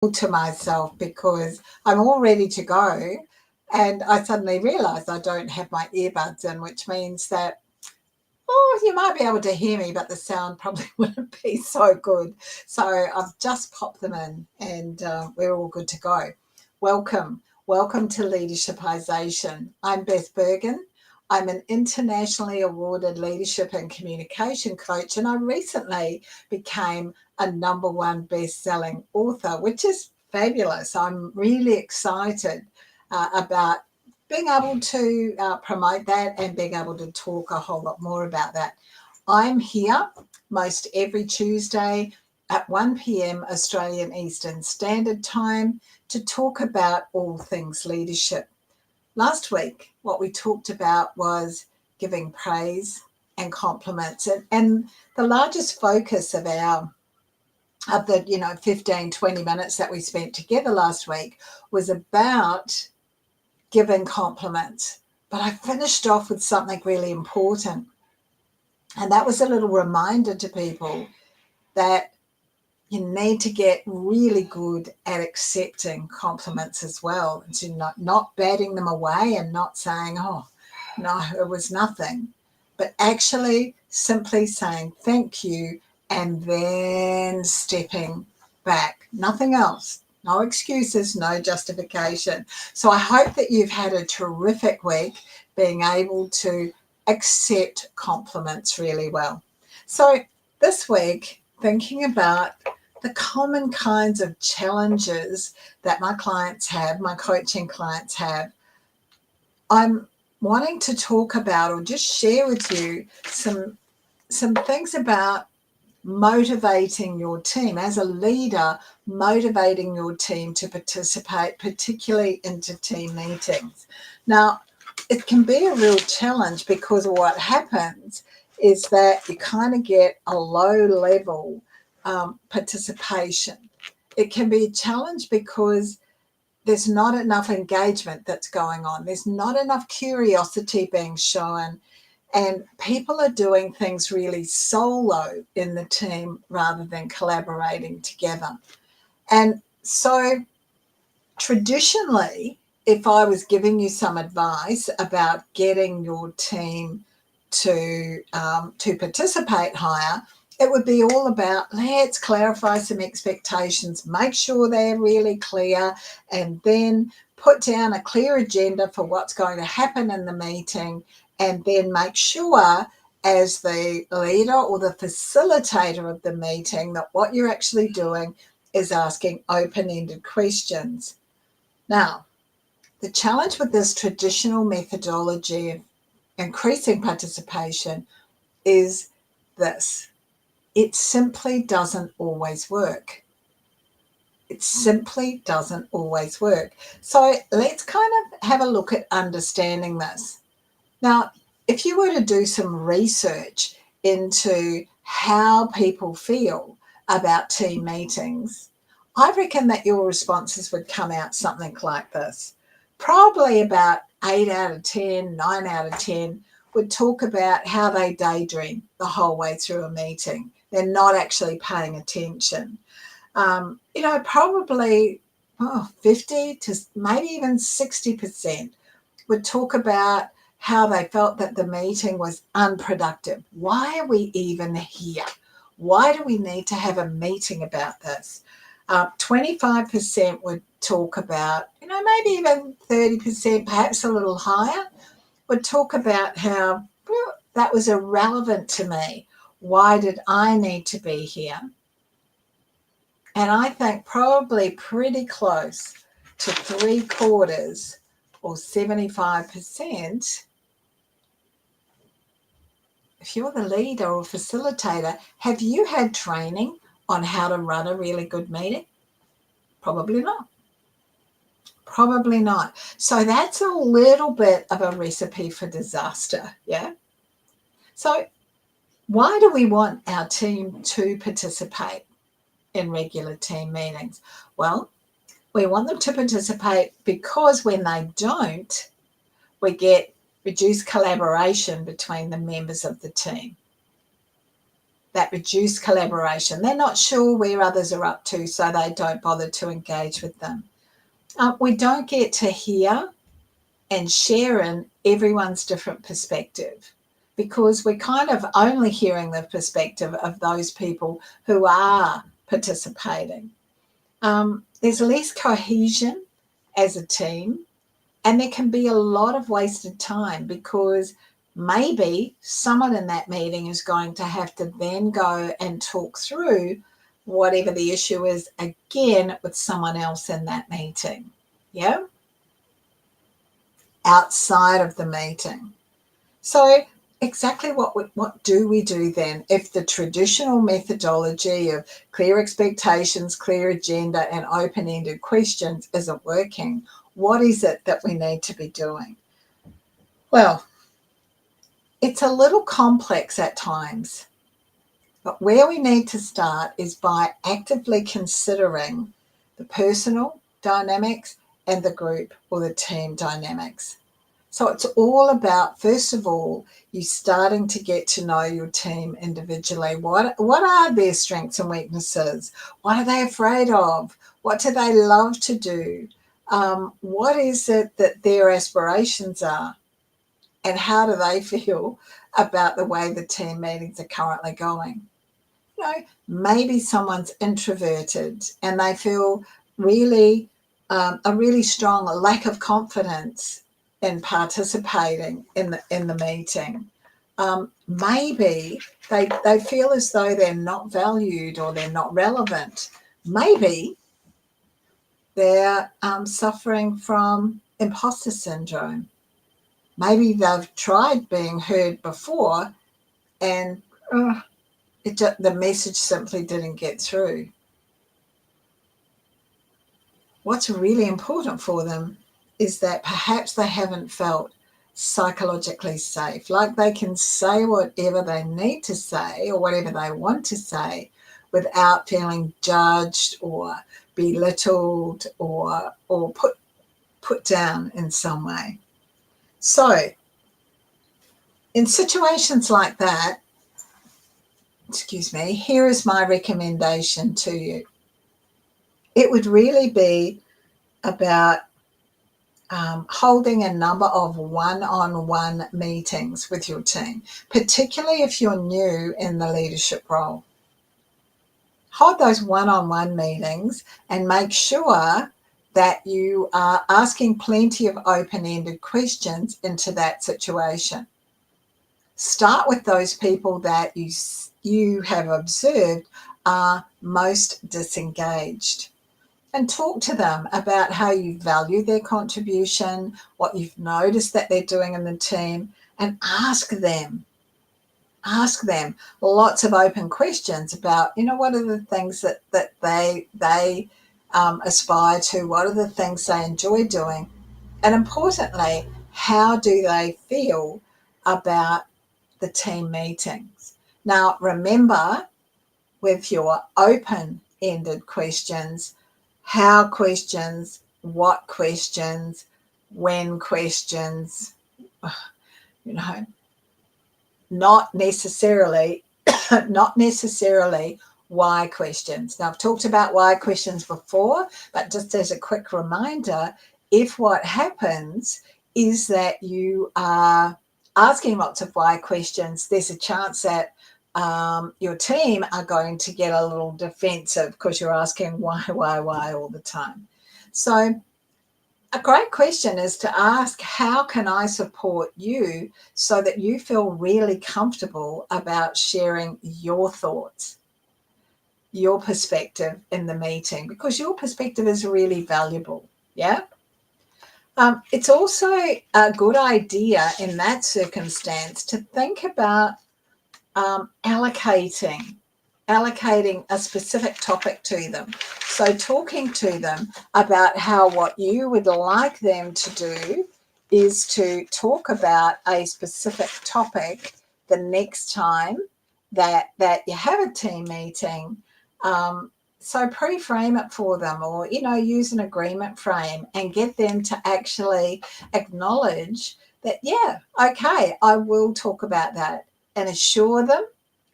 to myself because I'm all ready to go. And I suddenly realized I don't have my earbuds in, which means that, oh, you might be able to hear me, but the sound probably wouldn't be so good. So I've just popped them in and we're all good to go. Welcome. Welcome to Leadershipisation. I'm Beth Bergen. I'm an internationally awarded leadership and communication coach, and I recently became a #1 best-selling author, which is fabulous. I'm really excited about being able to promote that and being able to talk a whole lot more about that. I'm here most every Tuesday at 1 p.m. Australian Eastern Standard Time to talk about all things leadership. Last week, what we talked about was giving praise and compliments. And the largest focus of the 15, 20 minutes that we spent together last week was about giving compliments. But I finished off with something really important. And that was a little reminder to people that you need to get really good at accepting compliments as well. And so not batting them away and not saying, oh, no, it was nothing. But actually simply saying thank you and then stepping back. Nothing else. No excuses, no justification. So I hope that you've had a terrific week being able to accept compliments really well. So this week, thinking about the common kinds of challenges that my clients have, my coaching clients have, I'm wanting to talk about or just share with you some things about motivating your team as a leader, motivating your team to participate, particularly into team meetings. Now, it can be a real challenge because what happens is that you kind of get a low level participation. It can be a challenge because there's not enough engagement that's going on. There's not enough curiosity being shown, and people are doing things really solo in the team rather than collaborating together. And so traditionally, if I was giving you some advice about getting your team to participate higher, it would be all about let's clarify some expectations, make sure they're really clear, and then put down a clear agenda for what's going to happen in the meeting, and then make sure as the leader or the facilitator of the meeting that what you're actually doing is asking open-ended questions. Now, the challenge with this traditional methodology of increasing participation is this. It simply doesn't always work. It simply doesn't always work. So let's kind of have a look at understanding this. Now, if you were to do some research into how people feel about team meetings, I reckon that your responses would come out something like this. Probably about 8 out of 10, 9 out of 10 would talk about how they daydream the whole way through a meeting. They're not actually paying attention. Probably 50 to maybe even 60% would talk about how they felt that the meeting was unproductive. Why are we even here? Why do we need to have a meeting about this? 25% would talk about, maybe even 30%, perhaps a little higher, would talk about how that was irrelevant to me. Why did I need to be here? And I think probably pretty close to 3/4 or 75%, if you're the leader or facilitator, have you had training on how to run a really good meeting? Probably not. Probably not. So that's a little bit of a recipe for disaster, yeah? So why do we want our team to participate in regular team meetings? Well, we want them to participate because when they don't, we get reduced collaboration between the members of the team. that reduced collaboration. They're not sure where others are up to, so they don't bother to engage with them. We don't get to hear and share in everyone's different perspective, because we're kind of only hearing the perspective of those people who are participating. There's less cohesion as a team, and there can be a lot of wasted time, because maybe someone in that meeting is going to have to then go and talk through whatever the issue is again with someone else in that meeting. Yeah? Outside of the meeting. So exactly what do we do then if the traditional methodology of clear expectations, clear agenda, and open-ended questions isn't working? What is it that we need to be doing? Well, it's a little complex at times, but where we need to start is by actively considering the personal dynamics and the group or the team dynamics. So it's all about, first of all, you starting to get to know your team individually. What are their strengths and weaknesses? What are they afraid of? What do they love to do? What is it that their aspirations are? And how do they feel about the way the team meetings are currently going? You know, maybe someone's introverted and they feel really a really strong lack of confidence in participating in the meeting. Maybe they feel as though they're not valued or they're not relevant. Maybe they're suffering from imposter syndrome. Maybe they've tried being heard before and the message simply didn't get through. What's really important for them is that perhaps they haven't felt psychologically safe, like they can say whatever they need to say or whatever they want to say without feeling judged or belittled or put down in some way. So in situations like that, here is my recommendation to you. It would really be about holding a number of one-on-one meetings with your team, particularly if you're new in the leadership role. Hold those one-on-one meetings and make sure that you are asking plenty of open-ended questions into that situation. Start with those people that you have observed are most disengaged, and talk to them about how you value their contribution, what you've noticed that they're doing in the team, and ask them lots of open questions about, what are the things that they aspire to, what are the things they enjoy doing, and importantly, how do they feel about the team meetings. Now, remember, with your open-ended questions, how questions, what questions, when questions, not necessarily why questions. Now, I've talked about why questions before, but just as a quick reminder, if what happens is that you are asking lots of why questions, there's a chance that your team are going to get a little defensive because you're asking why all the time. So a great question is to ask, how can I support you so that you feel really comfortable about sharing your thoughts, your perspective in the meeting, because your perspective is really valuable. Yeah. It's also a good idea in that circumstance to think about allocating a specific topic to them. So talking to them about how what you would like them to do is to talk about a specific topic the next time that you have a team meeting. So pre-frame it for them, or, use an agreement frame and get them to actually acknowledge that, yeah, okay, I will talk about that, and assure them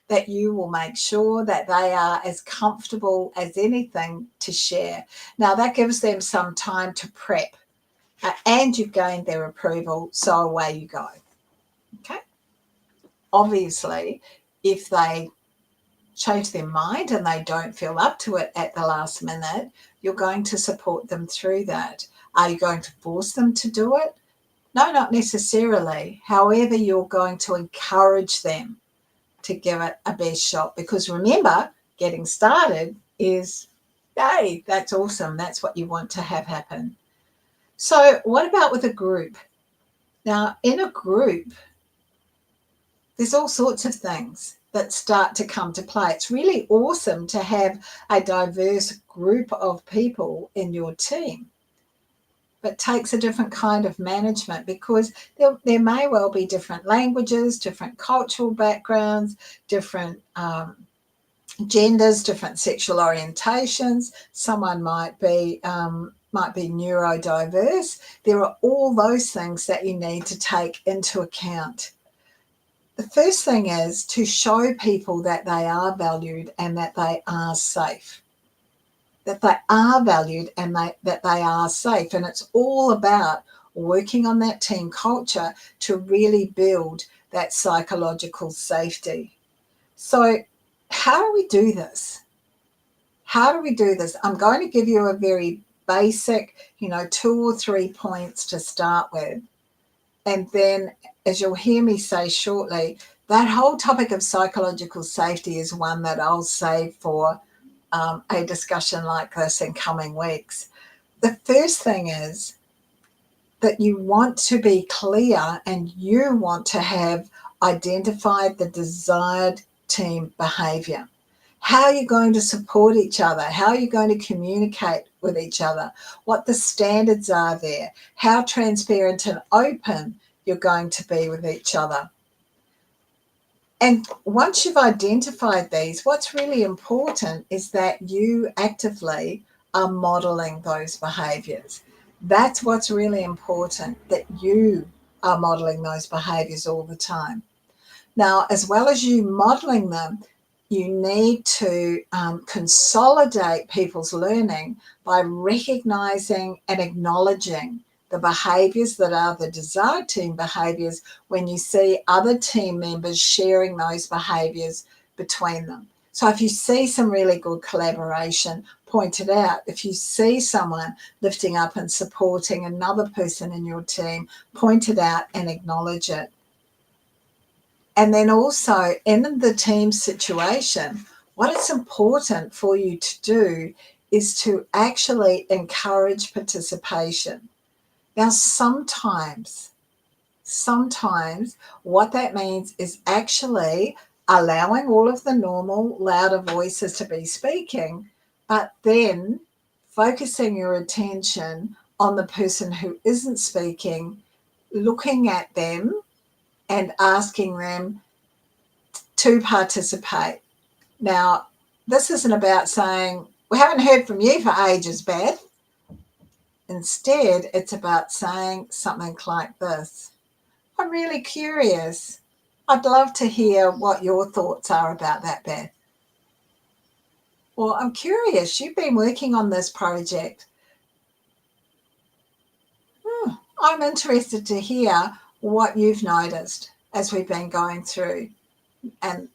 that you will make sure that they are as comfortable as anything to share. Now, that gives them some time to prep, and you've gained their approval, so away you go. Okay? Obviously, if they change their mind and they don't feel up to it at the last minute, you're going to support them through that. Are you going to force them to do it? No, not necessarily. However, you're going to encourage them to give it a best shot, because remember, getting started is, yay, that's awesome. That's what you want to have happen. So what about with a group? Now, in a group, there's all sorts of things that start to come to play. It's really awesome to have a diverse group of people in your team, but it takes a different kind of management, because there may well be different languages, different cultural backgrounds, different genders, different sexual orientations. Someone might be neurodiverse. There are all those things that you need to take into account. The first thing is to show people that they are valued and that they are safe. That they are valued and that they are safe. And it's all about working on that team culture to really build that psychological safety. So how do we do this? How do we do this? I'm going to give you a very basic, 2 or 3 points to start with. And then, as you'll hear me say shortly, that whole topic of psychological safety is one that I'll save for a discussion like this in coming weeks. The first thing is that you want to be clear and you want to have identified the desired team behaviour. How are you going to support each other? How are you going to communicate with each other? What the standards are there? How transparent and open you're going to be with each other? And once you've identified these, what's really important is that you actively are modelling those behaviours. That's what's really important, that you are modelling those behaviours all the time. Now, as well as you modelling them, you need to consolidate people's learning by recognising and acknowledging the behaviours that are the desired team behaviours when you see other team members sharing those behaviours between them. So if you see some really good collaboration, point it out. If you see someone lifting up and supporting another person in your team, point it out and acknowledge it. And then also in the team situation, what is important for you to do is to actually encourage participation. Now, sometimes what that means is actually allowing all of the normal louder voices to be speaking, but then focusing your attention on the person who isn't speaking, looking at them and asking them to participate. Now, this isn't about saying, we haven't heard from you for ages, Beth. Instead, it's about saying something like this. I'm really curious. I'd love to hear what your thoughts are about that, Beth. Well, I'm curious. You've been working on this project. I'm interested to hear what you've noticed as we've been going through. And,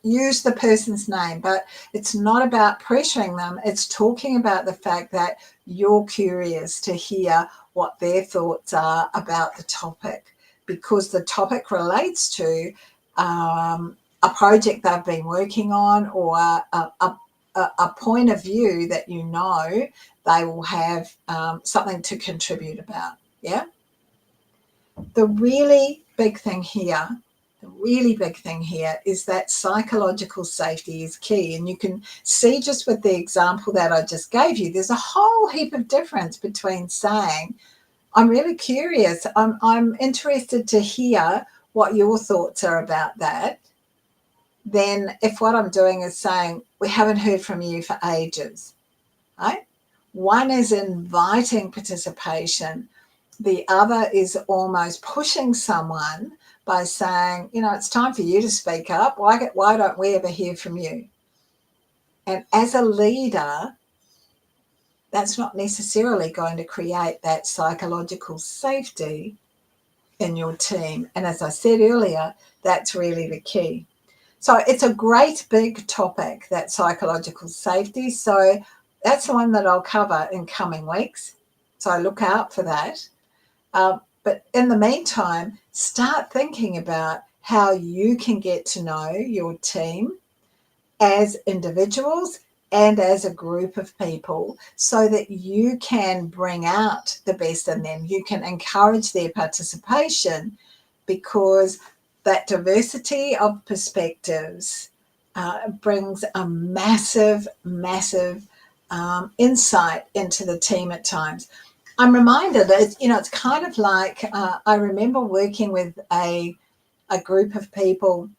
use the person's name, but it's not about pressuring them. It's talking about the fact that you're curious to hear what their thoughts are about the topic, because the topic relates to a project they've been working on, or a point of view that they will have something to contribute about. Yeah. The really big thing here is that psychological safety is key. And you can see just with the example that I just gave you, there's a whole heap of difference between saying, I'm really curious, I'm interested to hear what your thoughts are about that, then if what I'm doing is saying, we haven't heard from you for ages, right? One is inviting participation. The other is almost pushing someone by saying, it's time for you to speak up. Why don't we ever hear from you? And as a leader, that's not necessarily going to create that psychological safety in your team. And as I said earlier, that's really the key. So it's a great big topic, that psychological safety. So that's the one that I'll cover in coming weeks. So look out for that. But in the meantime, start thinking about how you can get to know your team as individuals and as a group of people so that you can bring out the best in them. You can encourage their participation, because that diversity of perspectives brings a massive, massive insight into the team at times. I'm reminded, it's kind of like I remember working with a group of people,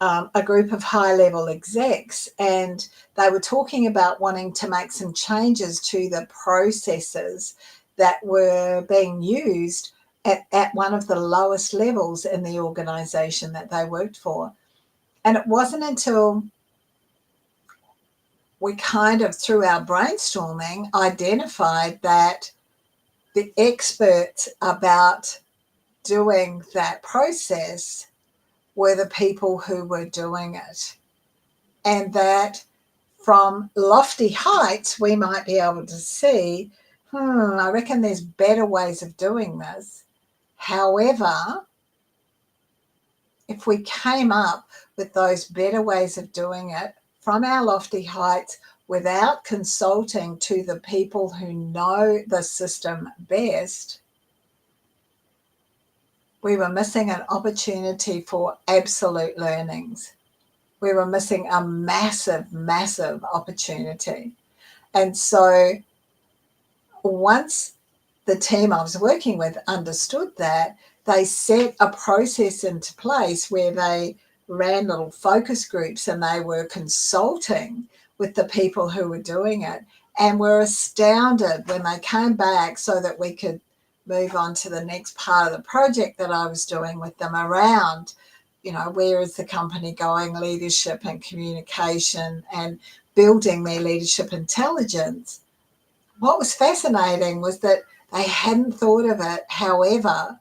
a group of high-level execs, and they were talking about wanting to make some changes to the processes that were being used at one of the lowest levels in the organisation that they worked for. And it wasn't until we kind of, through our brainstorming, identified that the experts about doing that process were the people who were doing it. And that from lofty heights, we might be able to see, I reckon there's better ways of doing this. However, if we came up with those better ways of doing it from our lofty heights without consulting to the people who know the system best, we were missing an opportunity for absolute learnings. We were missing a massive, massive opportunity. And so once the team I was working with understood that, they set a process into place where they ran little focus groups and they were consulting with the people who were doing it, and were astounded when they came back so that we could move on to the next part of the project that I was doing with them around, where is the company going, leadership and communication, and building their leadership intelligence. What was fascinating was that they hadn't thought of it. However,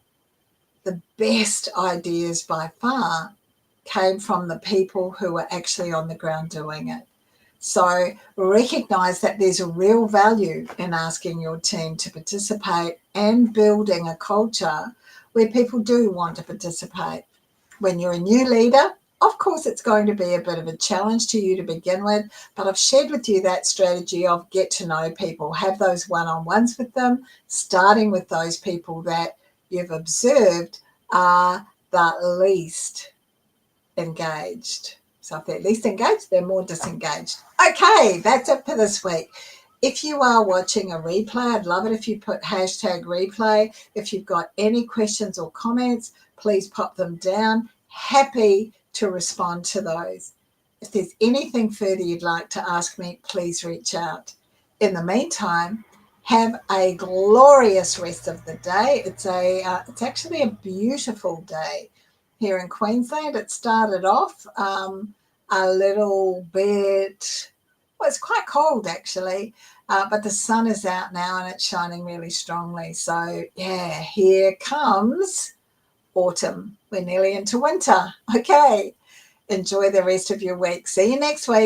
the best ideas by far came from the people who were actually on the ground doing it. So recognize that there's a real value in asking your team to participate and building a culture where people do want to participate. When you're a new leader, of course, it's going to be a bit of a challenge to you to begin with, but I've shared with you that strategy of get to know people, have those one-on-ones with them, starting with those people that you've observed are the least engaged. So if they're least engaged, they're more disengaged. Okay, that's it for this week. If you are watching a replay, I'd love it if you put #replay. If you've got any questions or comments, please pop them down. Happy to respond to those. If there's anything further you'd like to ask me, please reach out. In the meantime, have a glorious rest of the day. It's actually a beautiful day here in Queensland. It started off a little bit, well, it's quite cold actually, but the sun is out now and it's shining really strongly. So yeah, here comes autumn. We're nearly into winter. Okay, enjoy the rest of your week. See you next week.